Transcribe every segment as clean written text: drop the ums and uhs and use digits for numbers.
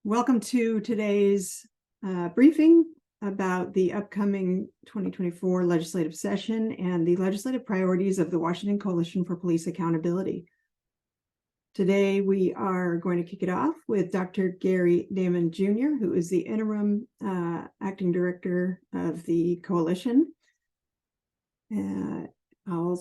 Welcome to today's briefing about the upcoming 2024 legislative session and the legislative priorities of the Washington Coalition for Police Accountability. Today, we are going to kick it off with Dr. Gary Damon Jr., who is the interim acting director of the coalition. I'll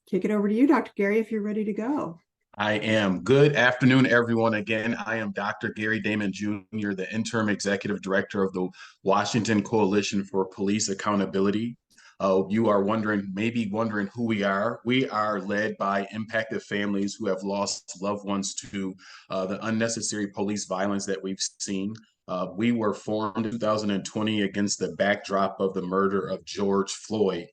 kick it over to you, Dr. Gary, if you're ready to go. I am. Good afternoon, everyone. Again, I am Dr. Gary Damon Jr., the interim executive director of the Washington Coalition for Police Accountability. You are maybe wondering who we are. We are led by impacted families who have lost loved ones to the unnecessary police violence that we've seen. We were formed in 2020 against the backdrop of the murder of George Floyd.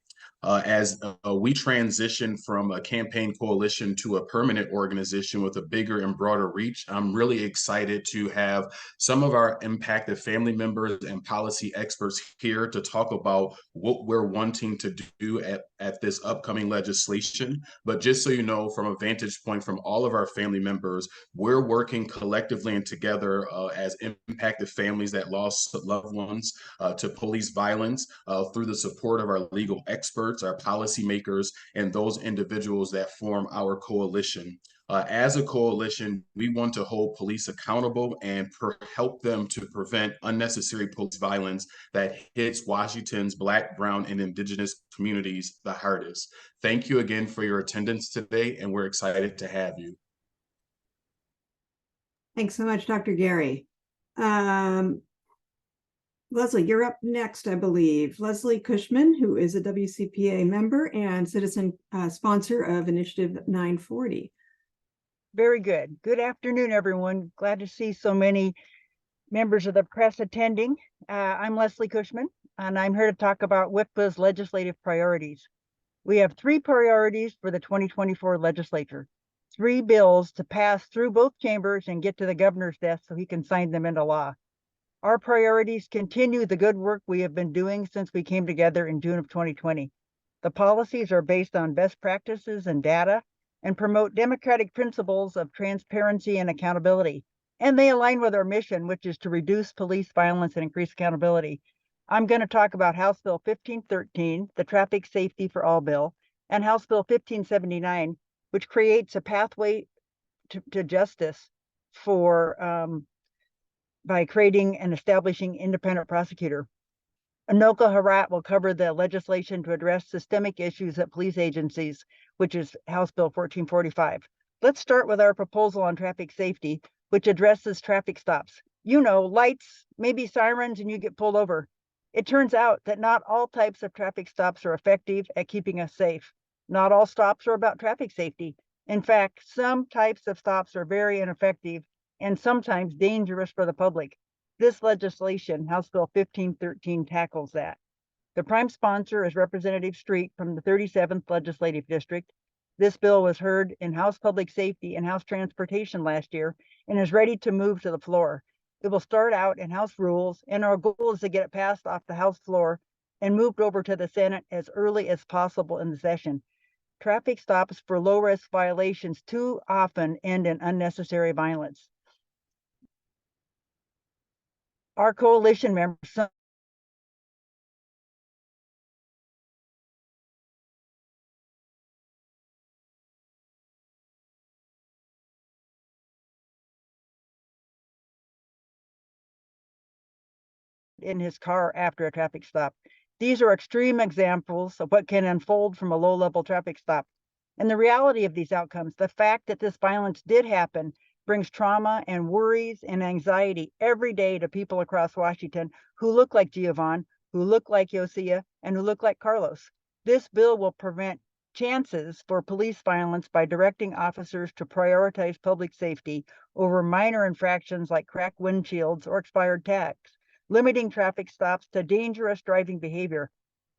As we transition from a campaign coalition to a permanent organization with a bigger and broader reach, I'm really excited to have some of our impacted family members and policy experts here to talk about what we're wanting to do at this upcoming legislation. But just so you know, from a vantage point from all of our family members, we're working collectively and together as impacted families that lost loved ones to police violence through the support of our legal experts, our policymakers, and those individuals that form our coalition. As a coalition, we want to hold police accountable and help them to prevent unnecessary police violence that hits Washington's Black, Brown, and Indigenous communities the hardest. Thank you again for your attendance today, and we're excited to have you. Thanks so much, Dr. Gary. Leslie, you're up next, I believe. Leslie Cushman, who is a WCPA member and citizen sponsor of Initiative 940. Very good. Good afternoon, everyone. Glad to see so many members of the press attending. I'm Leslie Cushman, and I'm here to talk about WCPA's legislative priorities. We have 3 priorities for the 2024 legislature. 3 bills to pass through both chambers and get to the governor's desk so he can sign them into law. Our priorities continue the good work we have been doing since we came together in June of 2020. The policies are based on best practices and data and promote democratic principles of transparency and accountability. And they align with our mission, which is to reduce police violence and increase accountability. I'm going to talk about House Bill 1513, the Traffic Safety for All bill, and House Bill 1579, which creates a pathway to justice for by creating and establishing independent prosecutor. Anoka Harat will cover the legislation to address systemic issues at police agencies, which is House Bill 1445. Let's start with our proposal on traffic safety, which addresses traffic stops. You know, lights, maybe sirens, and you get pulled over. It turns out that not all types of traffic stops are effective at keeping us safe. Not all stops are about traffic safety. In fact, some types of stops are very ineffective and sometimes dangerous for the public. This legislation, House Bill 1513, tackles that. The prime sponsor is Representative Street from the 37th Legislative District. This bill was heard in House Public Safety and House Transportation last year and is ready to move to the floor. It will start out in House Rules, and our goal is to get it passed off the House floor and moved over to the Senate as early as possible in the session. Traffic stops for low-risk violations too often end in unnecessary violence. Our coalition members in his car after a traffic stop. These are extreme examples of what can unfold from a low-level traffic stop. And the reality of these outcomes, the fact that this violence did happen, brings trauma and worries and anxiety every day to people across Washington who look like Giovanni, who look like Yosia, and who look like Carlos. This bill will prevent chances for police violence by directing officers to prioritize public safety over minor infractions like cracked windshields or expired tags, limiting traffic stops to dangerous driving behavior.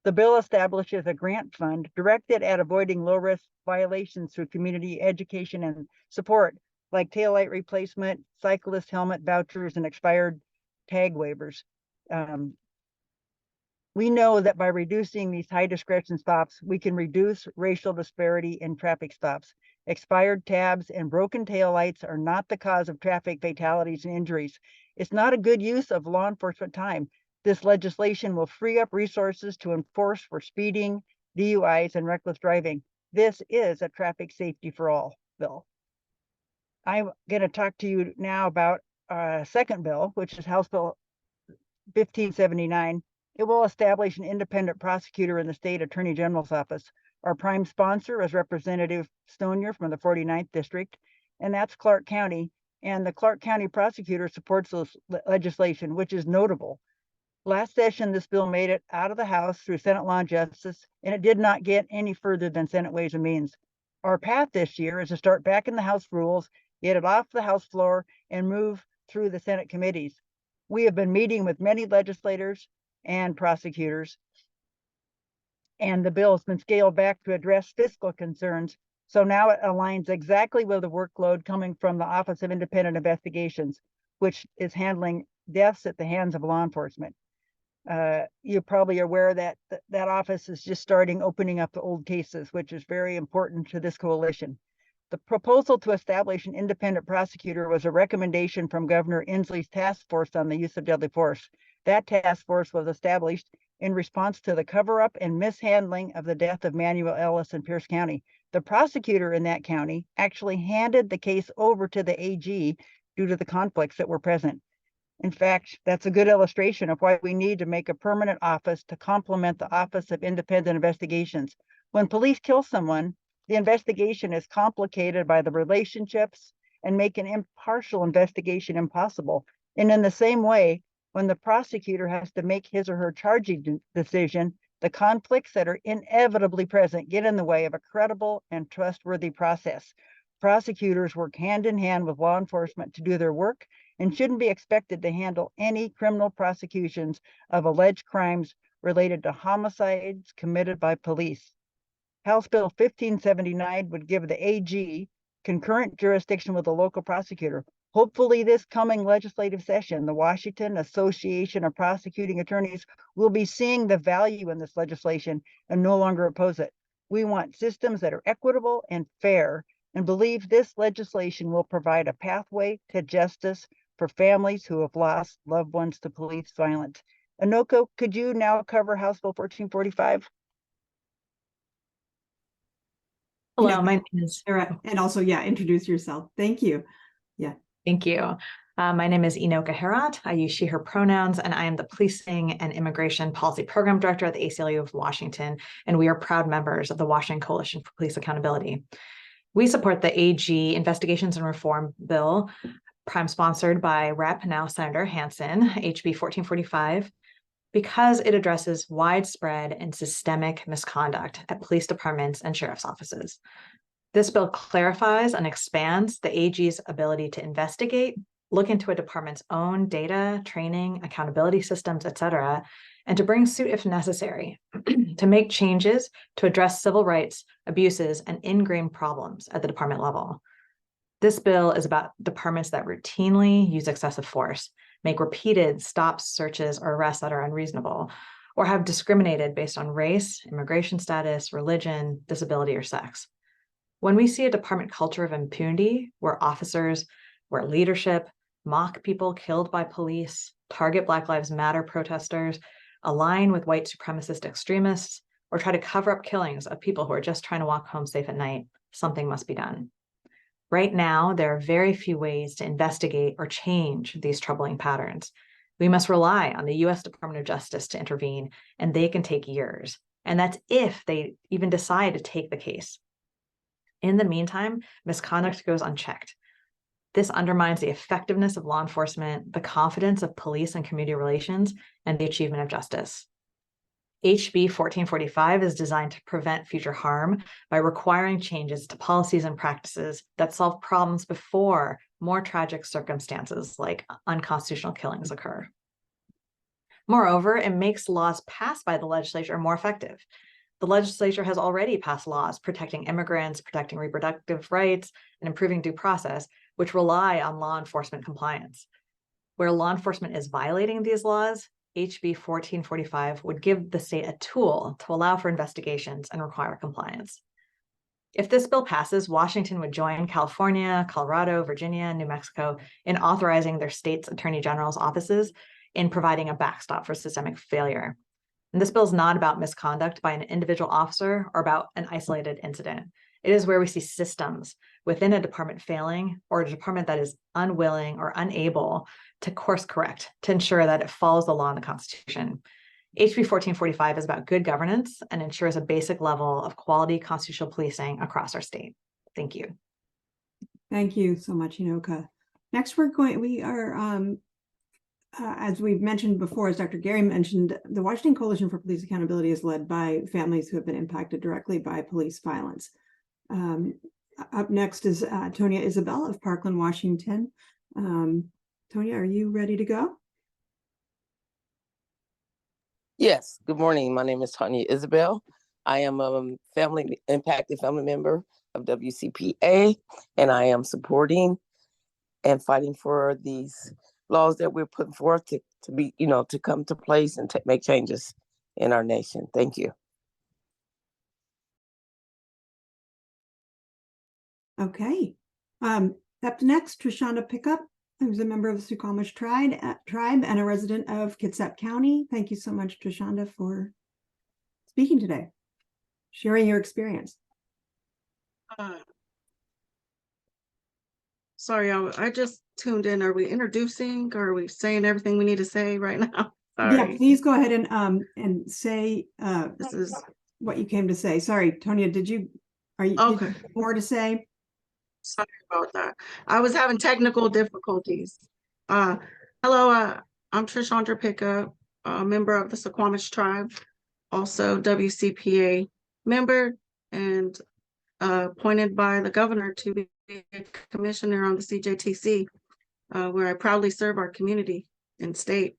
The bill establishes a grant fund directed at avoiding low-risk violations through community education and support, like taillight replacement, cyclist helmet vouchers, and expired tag waivers. We know that by reducing these high discretion stops, we can reduce racial disparity in traffic stops. Expired tabs and broken taillights are not the cause of traffic fatalities and injuries. It's not a good use of law enforcement time. This legislation will free up resources to enforce for speeding, DUIs, and reckless driving. This is a traffic safety for all bill. I'm going to talk to you now about a second bill, which is House Bill 1579. It will establish an independent prosecutor in the state attorney general's office. Our prime sponsor is Representative Stonier from the 49th district, and that's Clark County. And the Clark County prosecutor supports this legislation, which is notable. Last session, this bill made it out of the House through Senate Law and Justice, and it did not get any further than Senate Ways and Means. Our path this year is to start back in the House rules, get it off the House floor, and move through the Senate committees. We have been meeting with many legislators and prosecutors, and the bill has been scaled back to address fiscal concerns. So now it aligns exactly with the workload coming from the Office of Independent Investigations, which is handling deaths at the hands of law enforcement. You're probably aware that that office is just starting opening up the old cases, which is very important to this coalition. The proposal to establish an independent prosecutor was a recommendation from Governor Inslee's task force on the use of deadly force. That task force was established in response to the cover-up and mishandling of the death of Manuel Ellis in Pierce County. The prosecutor in that county actually handed the case over to the AG due to the conflicts that were present. In fact, that's a good illustration of why we need to make a permanent office to complement the Office of Independent Investigations. When police kill someone, the investigation is complicated by the relationships and make an impartial investigation impossible. And in the same way, when the prosecutor has to make his or her charging decision, the conflicts that are inevitably present get in the way of a credible and trustworthy process. Prosecutors work hand in hand with law enforcement to do their work and shouldn't be expected to handle any criminal prosecutions of alleged crimes related to homicides committed by police. House Bill 1579 would give the AG concurrent jurisdiction with the local prosecutor. Hopefully this coming legislative session, the Washington Association of Prosecuting Attorneys will be seeing the value in this legislation and no longer oppose it. We want systems that are equitable and fair, and believe this legislation will provide a pathway to justice for families who have lost loved ones to police violence. Anoko, could you now cover House Bill 1445? Hello, my name is Sarah, and also, introduce yourself. Thank you. Thank you. My name is Inoka Herat. I use she, her pronouns, and I am the Policing and Immigration Policy Program Director at the ACLU of Washington, and we are proud members of the Washington Coalition for Police Accountability. We support the AG Investigations and Reform Bill, prime sponsored by Rep. now Senator Hansen, HB 1445, because it addresses widespread and systemic misconduct at police departments and sheriff's offices. This bill clarifies and expands the AG's ability to investigate, look into a department's own data, training, accountability systems, etc., and to bring suit if necessary, to make changes to address civil rights abuses and ingrained problems at the department level. This bill is about departments that routinely use excessive force, make repeated stops, searches, or arrests that are unreasonable, or have discriminated based on race, immigration status, religion, disability, or sex. When we see a department culture of impunity, where officers, where leadership mock people killed by police, target Black Lives Matter protesters, align with white supremacist extremists, or try to cover up killings of people who are just trying to walk home safe at night, something must be done. Right now, there are very few ways to investigate or change these troubling patterns. We must rely on the U.S. Department of Justice to intervene, and they can take years. And that's if they even decide to take the case. In the meantime, misconduct goes unchecked. This undermines the effectiveness of law enforcement, the confidence of police and community relations, and the achievement of justice. HB 1445 is designed to prevent future harm by requiring changes to policies and practices that solve problems before more tragic circumstances like unconstitutional killings occur. Moreover, it makes laws passed by the legislature more effective. The legislature has already passed laws protecting immigrants, protecting reproductive rights, and improving due process, which rely on law enforcement compliance. Where law enforcement is violating these laws, HB 1445 would give the state a tool to allow for investigations and require compliance. If this bill passes, Washington would join California, Colorado, Virginia, and New Mexico in authorizing their state's attorney general's offices in providing a backstop for systemic failure. And this bill is not about misconduct by an individual officer or about an isolated incident. It is where we see systems within a department failing, or a department that is unwilling or unable to course correct to ensure that it follows the law and the Constitution. HB 1445 is about good governance and ensures a basic level of quality constitutional policing across our state. Thank you. Thank you so much, Inoka. Next, we are, as we've mentioned before, as Dr. Gary mentioned, the Washington Coalition for Police Accountability is led by families who have been impacted directly by police violence. Up next is Tonya Isabel of Parkland, Washington. Tonya, are you ready to go? Yes, good morning. My name is Tanya Isabel. I am a impacted family member of WCPA, and I am supporting and fighting for these laws that we're putting forth to be, to come to place and make changes in our nation. Thank you. Okay. Up next, Trishanda Pickup, who's a member of the Suquamish tribe and a resident of Kitsap County. Thank you so much, Trishanda, for speaking today, sharing your experience. Sorry, I just tuned in. Are we introducing, or are we saying everything we need to say right now? Sorry. Yeah, please go ahead and say This is what you came to say. Sorry, Tonya, did you okay. did you have more to say? Sorry about that. I was having technical difficulties. Hello, I'm Trishanda Pickup, a member of the Suquamish tribe, also WCPA member, and appointed by the governor to be a commissioner on the CJTC, where I proudly serve our community and state.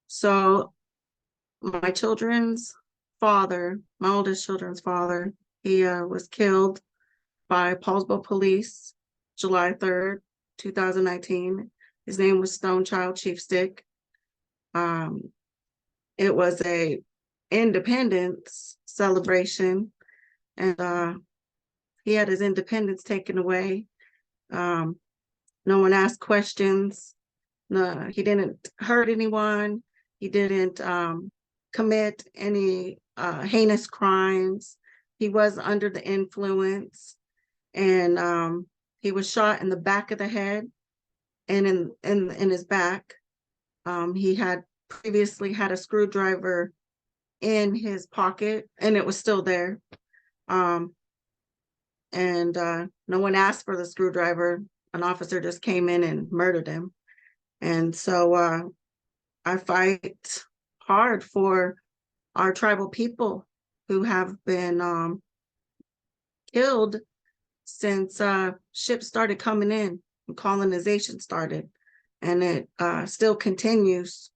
So my children's father, my oldest children's father, he was killed by Paulsville police, July 3rd, 2019. His name was Stone Child Chief Stick. It was a independence celebration, and he had his independence taken away. No one asked questions. No, he didn't hurt anyone. He didn't commit any heinous crimes. He was under the influence. And he was shot in the back of the head and in his back. He had previously had a screwdriver in his pocket, and it was still there. No one asked for the screwdriver. An officer just came in and murdered him. And so I fight hard for our tribal people who have been killed since ships started coming in and colonization started. And it still continues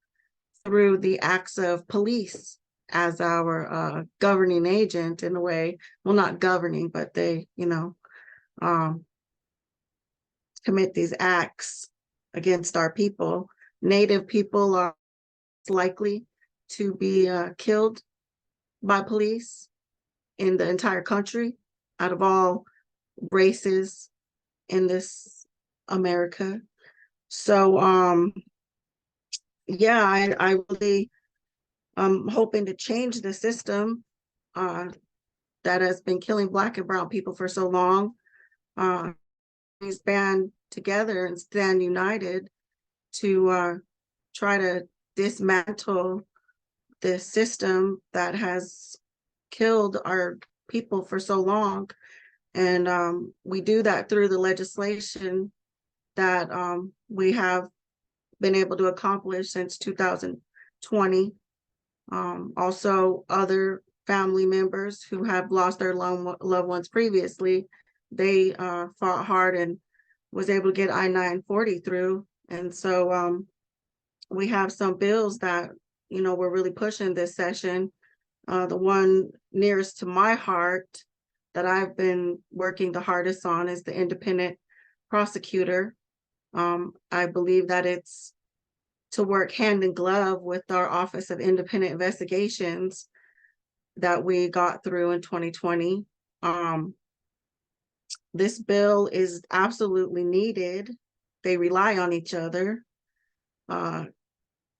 through the acts of police as our governing agent in a way. Well, not governing, but they, commit these acts against our people. Native people are likely to be killed by police in the entire country out of all races in this America. So yeah, I really hoping to change the system that has been killing Black and brown people for so long. Please band together and stand united to try to dismantle this system that has killed our people for so long. And we do that through the legislation that we have been able to accomplish since 2020. Also, other family members who have lost their loved ones previously, they fought hard and was able to get I-940 through. And so we have some bills that, we're really pushing this session. The one nearest to my heart that I've been working the hardest on is the independent prosecutor. I believe that it's to work hand in glove with our Office of Independent Investigations that we got through in 2020. This bill is absolutely needed. They rely on each other.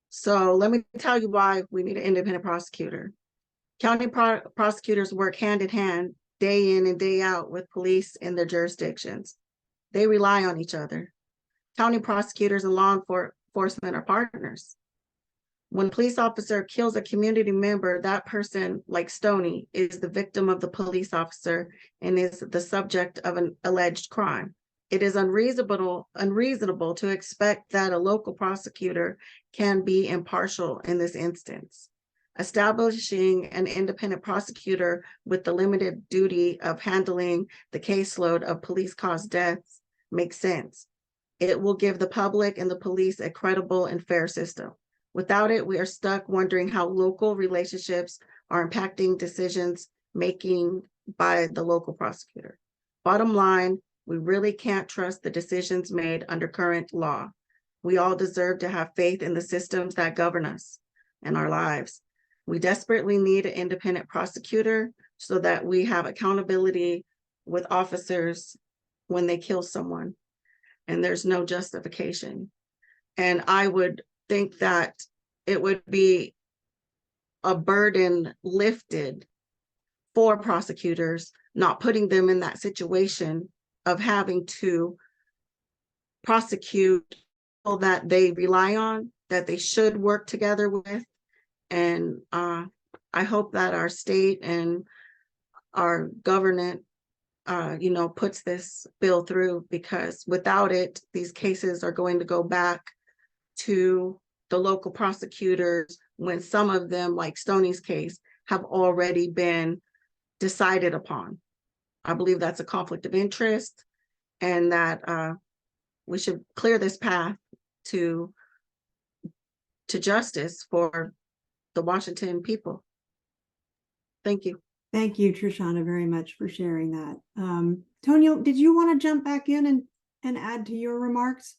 So let me tell you why we need an independent prosecutor. County prosecutors work hand in hand, day in and day out with police in their jurisdictions. They rely on each other. County prosecutors and law enforcement are partners. When a police officer kills a community member, that person, like Stoney, is the victim of the police officer and is the subject of an alleged crime. It is unreasonable to expect that a local prosecutor can be impartial in this instance. Establishing an independent prosecutor with the limited duty of handling the caseload of police-caused deaths makes sense. It will give the public and the police a credible and fair system. Without it, we are stuck wondering how local relationships are impacting decisions making by the local prosecutor. Bottom line, we really can't trust the decisions made under current law. We all deserve to have faith in the systems that govern us and our lives. We desperately need an independent prosecutor so that we have accountability with officers when they kill someone and there's no justification. And I would think that it would be a burden lifted for prosecutors, not putting them in that situation of having to prosecute people that they rely on, that they should work together with. And I hope that our state and our government puts this bill through, because without it, these cases are going to go back to the local prosecutors when some of them, like Stoney's case, have already been decided upon. I believe that's a conflict of interest, and that we should clear this path to justice for the Washington people. Thank you. Thank you, Trishana, very much for sharing that. Tonya, did you want to jump back in and add to your remarks?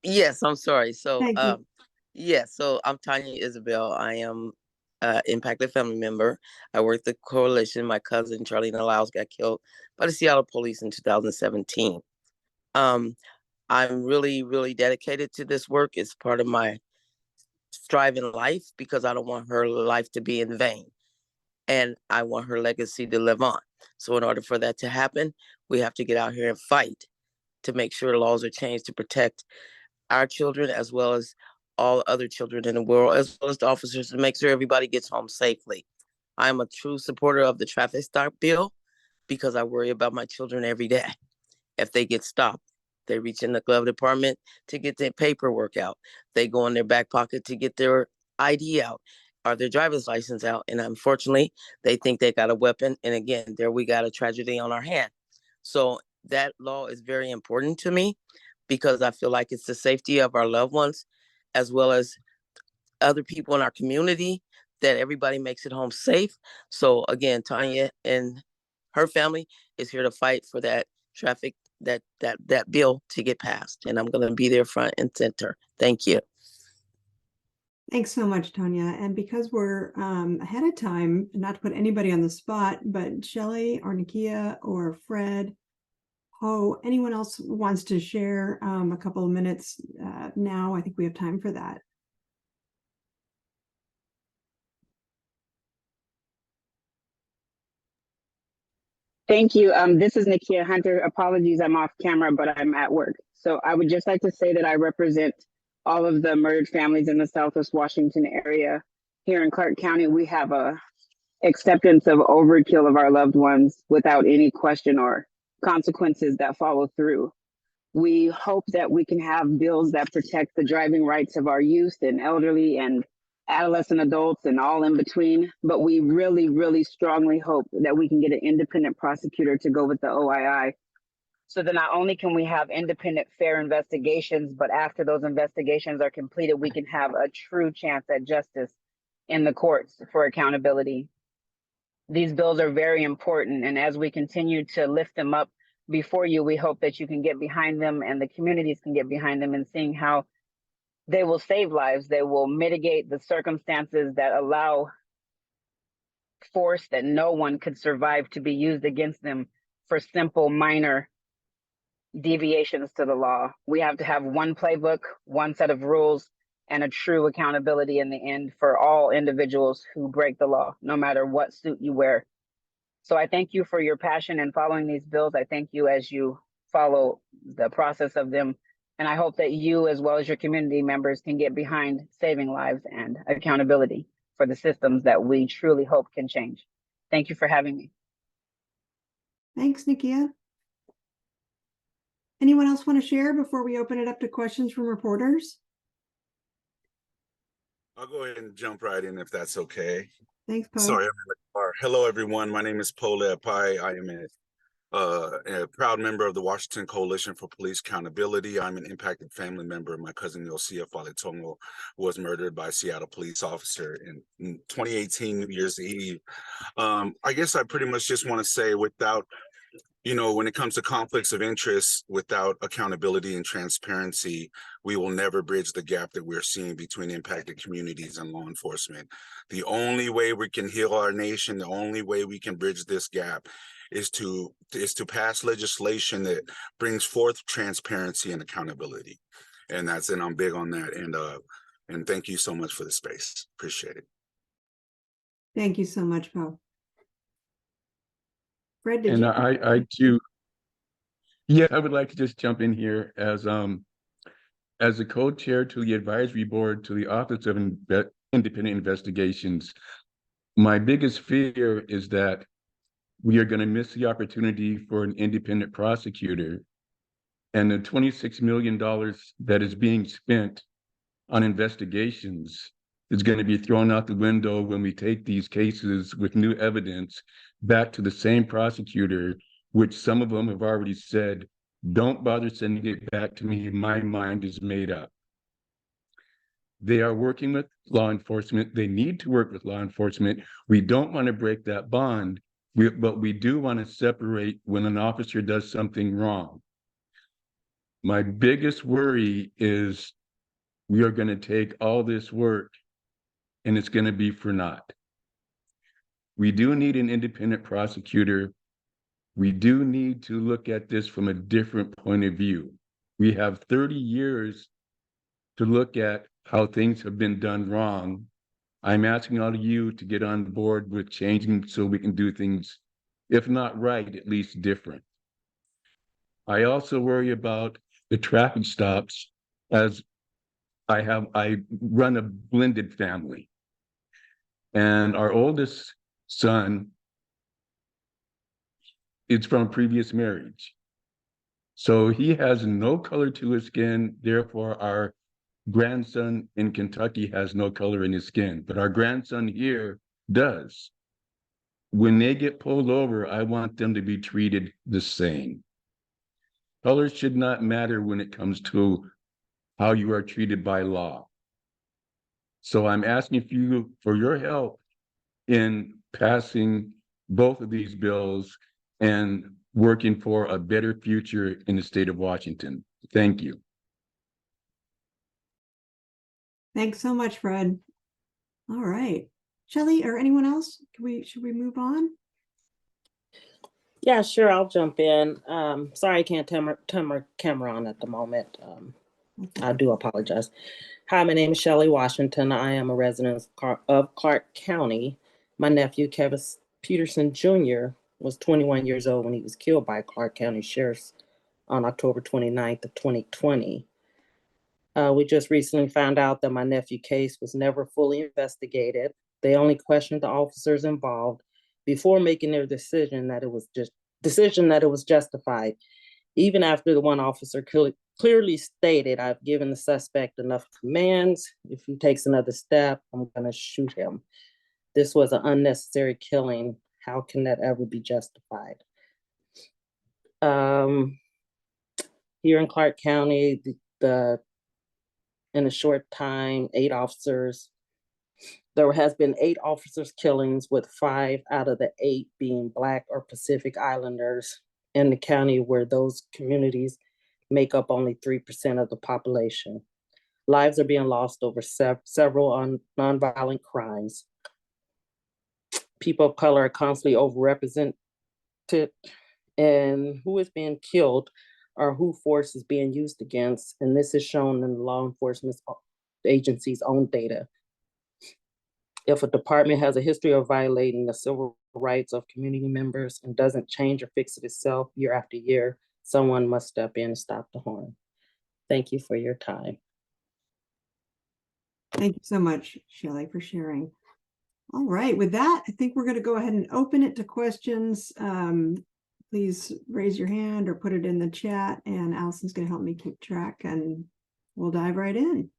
Yes, I'm sorry. So, Thank you. yes, so I'm Tanya Isabel. I am impacted family member. I work the coalition. My cousin, Charlene Lyles, got killed by the Seattle police in 2017. I'm really, really dedicated to this work. It's part of my strive in life because I don't want her life to be in vain. And I want her legacy to live on. So in order for that to happen, we have to get out here and fight to make sure laws are changed to protect our children as well as all other children in the world, as well as the officers, to make sure everybody gets home safely. I'm a true supporter of the traffic stop bill because I worry about my children every day. If they get stopped, they reach in the glove department to get their paperwork out. They go in their back pocket to get their ID out or their driver's license out. And unfortunately, they think they got a weapon. And again, there we got a tragedy on our hand. So that law is very important to me because I feel like it's the safety of our loved ones as well as other people in our community, that everybody makes it home safe. So again, Tanya and her family is here to fight for that traffic, that bill to get passed. And I'm going to be there front and center. Thank you. Thanks so much, Tonya. And because we're ahead of time, not to put anybody on the spot, but Shelley or Nakia or Fred, anyone else wants to share a couple of minutes now? I think we have time for that. Thank you. This is Nakia Hunter. Apologies, I'm off camera, but I'm at work. So I would just like to say that I represent all of the murdered families in the Southwest Washington area. Here in Clark County, we have a acceptance of overkill of our loved ones without any question or consequences that follow through. We hope that we can have bills that protect the driving rights of our youth and elderly and adolescent adults and all in between. But we really, really strongly hope that we can get an independent prosecutor to go with the OII, so that not only can we have independent, fair investigations, but after those investigations are completed, we can have a true chance at justice in the courts for accountability. These bills are very important, and as we continue to lift them up before you, we hope that you can get behind them and the communities can get behind them, and seeing how they will save lives. They will mitigate the circumstances that allow force that no one could survive to be used against them for simple minor deviations to the law. We have to have one playbook, one set of rules, and a true accountability in the end for all individuals who break the law, no matter what suit you wear. So I thank you for your passion in following these bills. I thank you as you follow the process of them. And I hope that you, as well as your community members, can get behind saving lives and accountability for the systems that we truly hope can change. Thank you for having me. Thanks, Nikia. Anyone else want to share before we open it up to questions from reporters? I'll go ahead and jump right in if that's okay. Thanks, Poe. Sorry, I'm in the car. Hello, everyone. My name is Paul Leapai. I am a proud member of the Washington Coalition for Police Accountability. I'm an impacted family member. My cousin Yosia Faletongo was murdered by a Seattle police officer in 2018 New Year's Eve. I guess I pretty much just want to say, without, when it comes to conflicts of interest, without accountability and transparency, we will never bridge the gap that we're seeing between impacted communities and law enforcement. The only way we can heal our nation, the only way we can bridge this gap is to pass legislation that brings forth transparency and accountability. And I'm big on that. And thank you so much for the space. Appreciate it. Thank you so much, Poe. Fred, did And you? I too, yeah, I would like to just jump in here as a co-chair to the advisory board to the Office of Independent Investigations. My biggest fear is that we are going to miss the opportunity for an independent prosecutor, and the $26 million that is being spent on investigations is going to be thrown out the window when we take these cases with new evidence back to the same prosecutor, which some of them have already said, don't bother sending it back to me, my mind is made up. They are working with law enforcement. They need to work with law enforcement. We don't want to break that bond, but we do want to separate when an officer does something wrong. My biggest worry is we are going to take all this work and it's going to be for naught. We do need an independent prosecutor. We do need to look at this from a different point of view. We have 30 years to look at how things have been done wrong. I'm asking all of you to get on board with changing so we can do things, if not right, at least different. I also worry about the traffic stops, as I run a blended family. And our oldest son is from a previous marriage. So he has no color to his skin. Therefore, our grandson in Kentucky has no color in his skin, but our grandson here does. When they get pulled over, I want them to be treated the same. Color should not matter when it comes to how you are treated by law. So I'm asking you for your help in passing both of these bills and working for a better future in the state of Washington. Thank you. Thanks so much, Fred. All right. Shelley or anyone else? Should we move on? Yeah, sure. I'll jump in. Sorry, I can't turn my camera on at the moment. I do apologize. Hi, my name is Shelley Washington. I am a resident of Clark County. My nephew, Kevin Peterson Jr., was 21 years old when he was killed by Clark County Sheriff's on October 29th of 2020. We just recently found out that my nephew's case was never fully investigated. They only questioned the officers involved before making their decision that it was justified. Even after the one officer clearly stated, I've given the suspect enough commands. If he takes another step, I'm going to shoot him. This was an unnecessary killing. How can that ever be justified? Here in Clark County, in a short time, 8 officers. There has been 8 officers killings, with 5 out of the 8 being Black or Pacific Islanders in the county, where those communities make up only 3% of the population. Lives are being lost over several nonviolent crimes. people of color are constantly overrepresented and who is being killed or who force is being used against. And this is shown in the law enforcement agency's own data. If a department has a history of violating the civil rights of community members and doesn't change or fix it itself year after year, someone must step in and stop the harm. Thank you for your time. Thank you so much, Shelley, for sharing. All right, with that, I think we're going to go ahead and open it to questions. Please raise your hand or put it in the chat, and Allison's going to help me keep track, and we'll dive right in.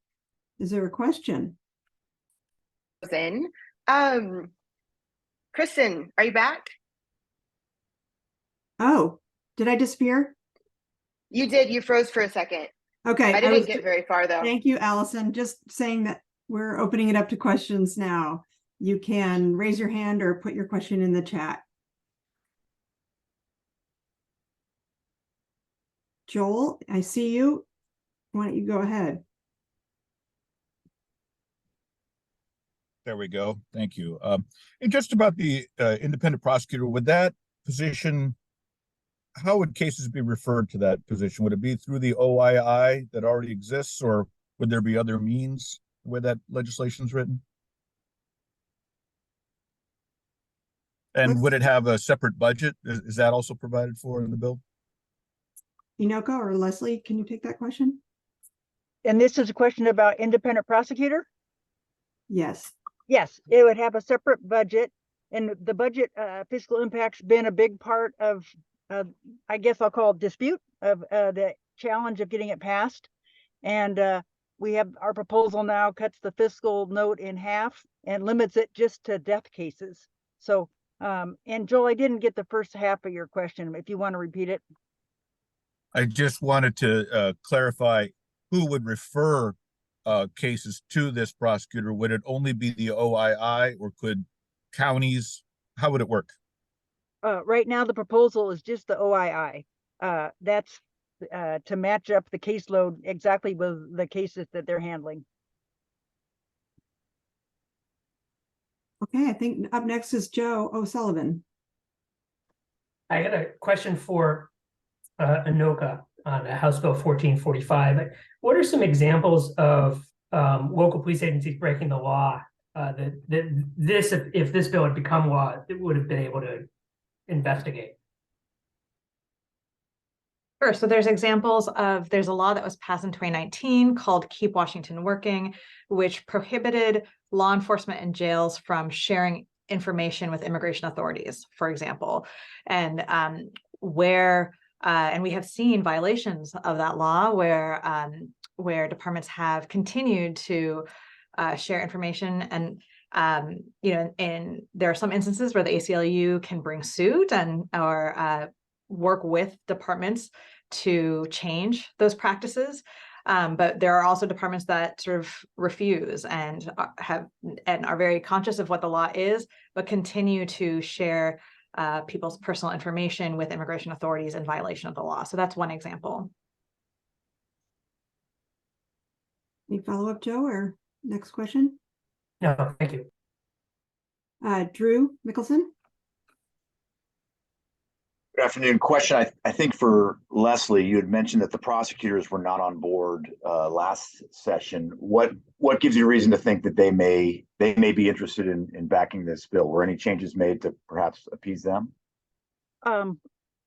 Is there a question? Kristen, are you back? Oh, did I disappear? You did. You froze for a second. Okay. I didn't get very far though. Thank you, Allison. Just saying that we're opening it up to questions now. You can raise your hand or put your question in the chat. Joel, I see you. Why don't you go ahead? There we go. Thank you. And just about the independent prosecutor, would that position, how would cases be referred to that position? Would it be through the OII that already exists, or would there be other means where that legislation is written? And would it have a separate budget? Is that also provided for in the bill? Inoka or Leslie, can you take that question? And this is a question about independent prosecutor? Yes. Yes, it would have a separate budget, and the budget fiscal impact's been a big part of, I guess I'll call it dispute of the challenge of getting it passed. And we have our proposal now cuts the fiscal note in half and limits it just to death cases. So, and Joel, I didn't get the first half of your question. If you want to repeat it. I just wanted to clarify who would refer cases to this prosecutor. Would it only be the OII, or could counties, how would it work? Right now, the proposal is just the OII. That's to match up the caseload exactly with the cases that they're handling. Okay, I think up next is Joe O'Sullivan. I got a question for Inoka on House Bill 1445. What are some examples of local police agencies breaking the law that this, if this bill had become law, it would have been able to investigate? Sure. So there's examples of, there's a law that was passed in 2019 called Keep Washington Working, which prohibited law enforcement and jails from sharing information with immigration authorities, for example, and and we have seen violations of that law where departments have continued to share information, and and there are some instances where the ACLU can bring suit or work with departments to change those practices. But there are also departments that sort of refuse and are very conscious of what the law is, but continue to share people's personal information with immigration authorities in violation of the law. So that's one example. Any follow-up, Joe, or next question? No, thank you. Drew Mickelson. Good afternoon. Question, I think for Leslie, you had mentioned that the prosecutors were not on board last session. What gives you reason to think that they may be interested in backing this bill? Were any changes made to perhaps appease them?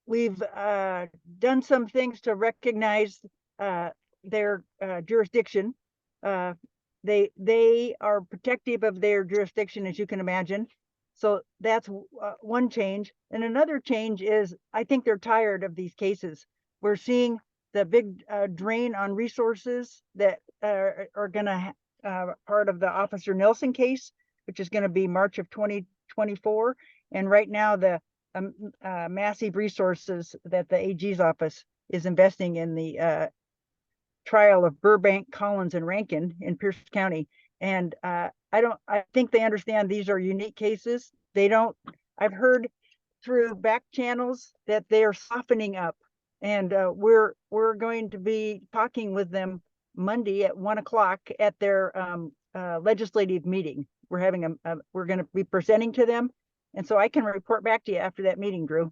We've done some things to recognize their jurisdiction. They are protective of their jurisdiction, as you can imagine. So that's one change. And another change is, I think they're tired of these cases. We're seeing the big drain on resources that are going to part of the Officer Nelson case, which is going to be March of 2024. And right now, the massive resources that the AG's office is investing in the trial of Burbank, Collins, and Rankin in Pierce County. And I think they understand these are unique cases. I've heard through back channels that they are softening up, and we're going to be talking with them Monday at 1 o'clock at their legislative meeting. We're going to be presenting to them, And so I can report back to you after that meeting, Drew.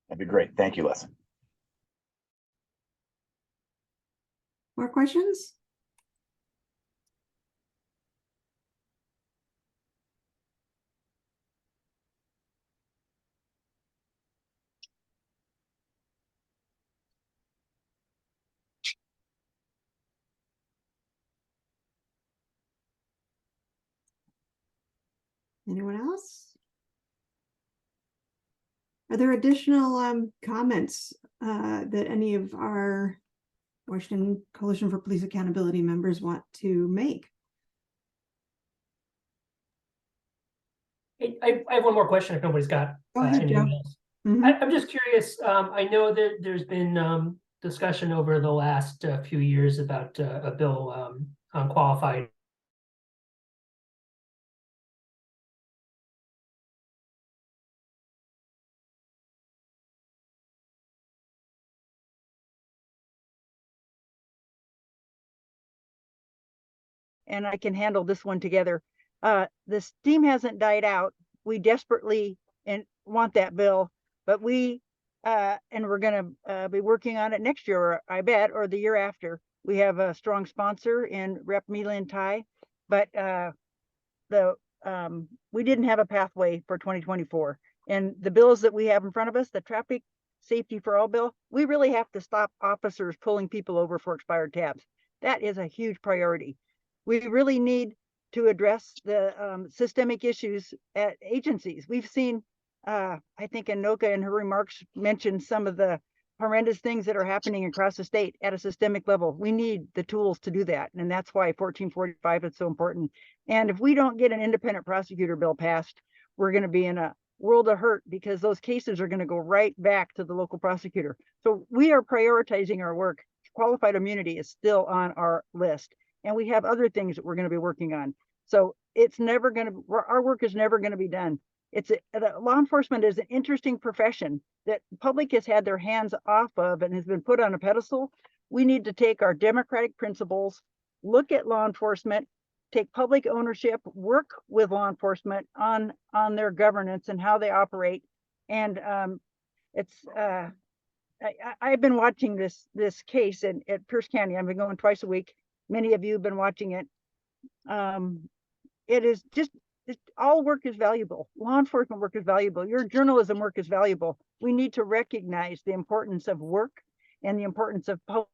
That'd be great. Thank you, Leslie. More questions? Anyone else? Are there additional comments that any of our Washington Coalition for Police Accountability members want to make? I have one more question if nobody's got Go ahead, anything Joe. else. Mhm. I'm just curious. I know that there's been discussion over the last few years about a bill on qualified. And I can handle this one together. The steam hasn't died out. We desperately want that bill, but we're going to be working on it next year, I bet, or the year after. We have a strong sponsor in Rep. Meelan Tai, but we didn't have a pathway for 2024. And the bills that we have in front of us, the traffic safety for all bill, we really have to stop officers pulling people over for expired tabs. That is a huge priority. We really need to address the systemic issues at agencies. We've seen, I think Anoka in her remarks mentioned some of the horrendous things that are happening across the state at a systemic level. We need the tools to do that. And that's why 1445 is so important. And if we don't get an independent prosecutor bill passed, we're going to be in a world of hurt because those cases are going to go right back to the local prosecutor. So we are prioritizing our work. Qualified immunity is still on our list. And we have other things that we're going to be working on. So it's never going to, our work is never going to be done. Law enforcement is an interesting profession that the public has had their hands off of and has been put on a pedestal. We need to take our democratic principles, look at law enforcement, take public ownership, work with law enforcement on their governance and how they operate. And I've been watching this case at Pierce County. I've been going twice a week. Many of you have been watching it. It is just, all work is valuable. Law enforcement work is valuable. Your journalism work is valuable. We need to recognize the importance of work and the importance of public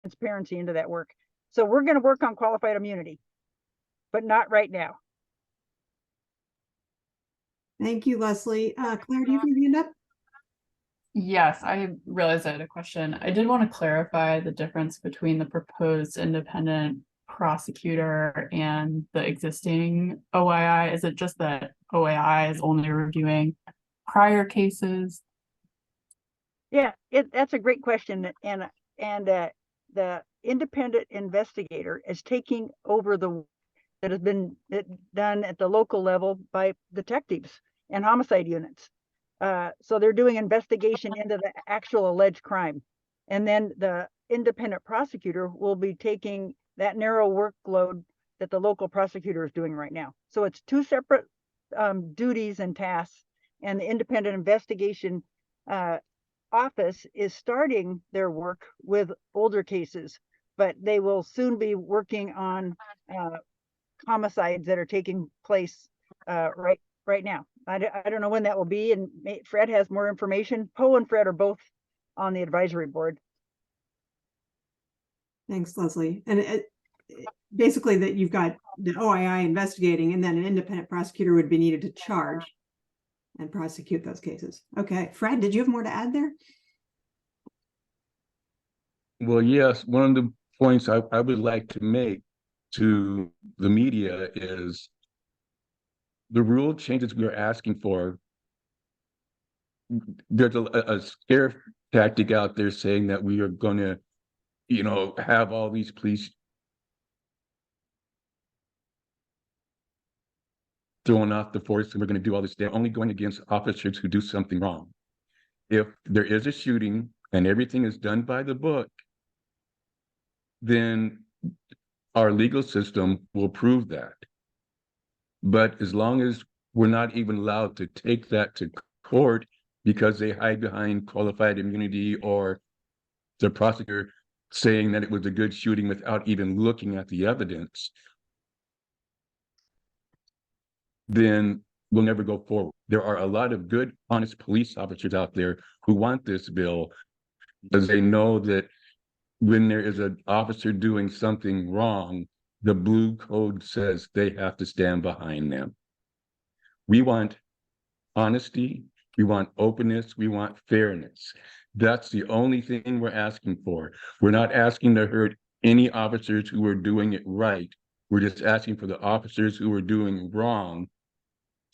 transparency into that work. So we're going to work on qualified immunity, but not right now. Thank you, Leslie. Claire, do you have your hand up? Yes, I realized I had a question. I did want to clarify the difference between the proposed independent prosecutor and the existing OII. Is it just that OII is only reviewing prior cases? Yeah, that's a great question. And the independent investigator is taking over the that has been done at the local level by detectives and homicide units. So they're doing investigation into the actual alleged crime. And then the independent prosecutor will be taking that narrow workload that the local prosecutor is doing right now. So it's two separate duties and tasks. And the independent investigation office is starting their work with older cases, but they will soon be working on homicides that are taking place right now. I don't know when that will be, and Fred has more information. Poe and Fred are both on the advisory board. Thanks, Leslie. And basically that you've got the OII investigating, and then an independent prosecutor would be needed to charge and prosecute those cases. Okay, Fred, did you have more to add there? Well, yes, one of the points I would like to make to the media is the rule changes we are asking for. There's a scare tactic out there saying that we are going to, have all these police throwing off the force and we're going to do all this. They're only going against officers who do something wrong. If there is a shooting and everything is done by the book, then our legal system will prove that. But as long as we're not even allowed to take that to court because they hide behind qualified immunity or the prosecutor saying that it was a good shooting without even looking at the evidence, then we'll never go forward. There are a lot of good, honest police officers out there who want this bill because they know that when there is an officer doing something wrong, the blue code says they have to stand behind them. We want honesty, we want openness, we want fairness. That's the only thing we're asking for. We're not asking to hurt any officers who are doing it right. We're just asking for the officers who are doing wrong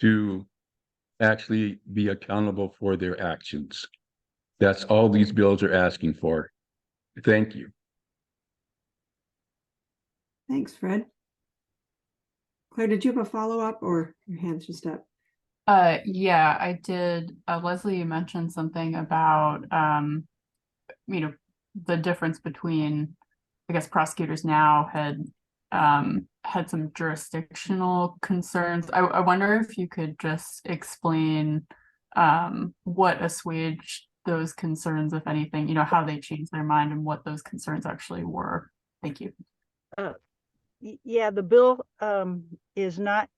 to actually be accountable for their actions. That's all these bills are asking for. Thank you. Thanks, Fred. Claire, did you have a follow-up or your hand's just up? Yeah, I did. Leslie, you mentioned something about, the difference between, I guess, prosecutors now had some jurisdictional concerns. I wonder if you could just explain what assuaged those concerns, if anything, how they changed their mind and what those concerns actually were. Thank you. Yeah, the bill is not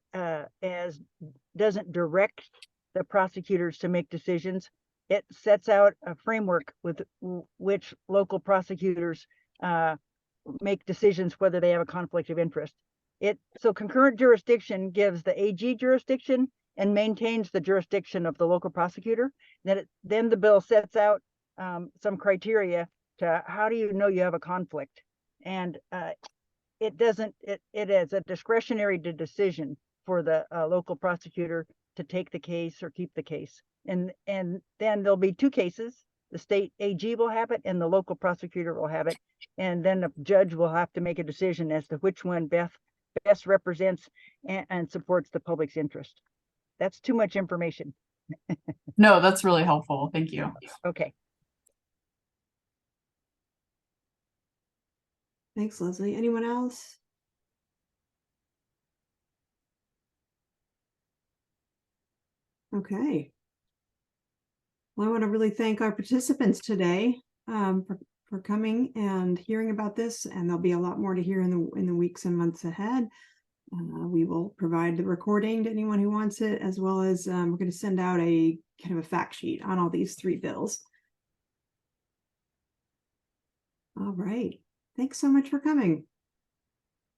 doesn't direct the prosecutors to make decisions. It sets out a framework with which local prosecutors make decisions whether they have a conflict of interest. So concurrent jurisdiction gives the AG jurisdiction and maintains the jurisdiction of the local prosecutor. Then the bill sets out some criteria to how do you know you have a conflict, and it is a discretionary decision for the local prosecutor to take the case or keep the case. And then there'll be two cases. The state AG will have it and the local prosecutor will have it. And then the judge will have to make a decision as to which one best represents and supports the public's interest. That's too much information. No, that's really helpful. Thank you. Okay. Thanks, Leslie. Anyone else? Okay. Well, I want to really thank our participants today for coming and hearing about this, and there'll be a lot more to hear in the weeks and months ahead. We will provide the recording to anyone who wants it, as well as we're going to send out a kind of a fact sheet on all these three bills. All right. Thanks so much for coming.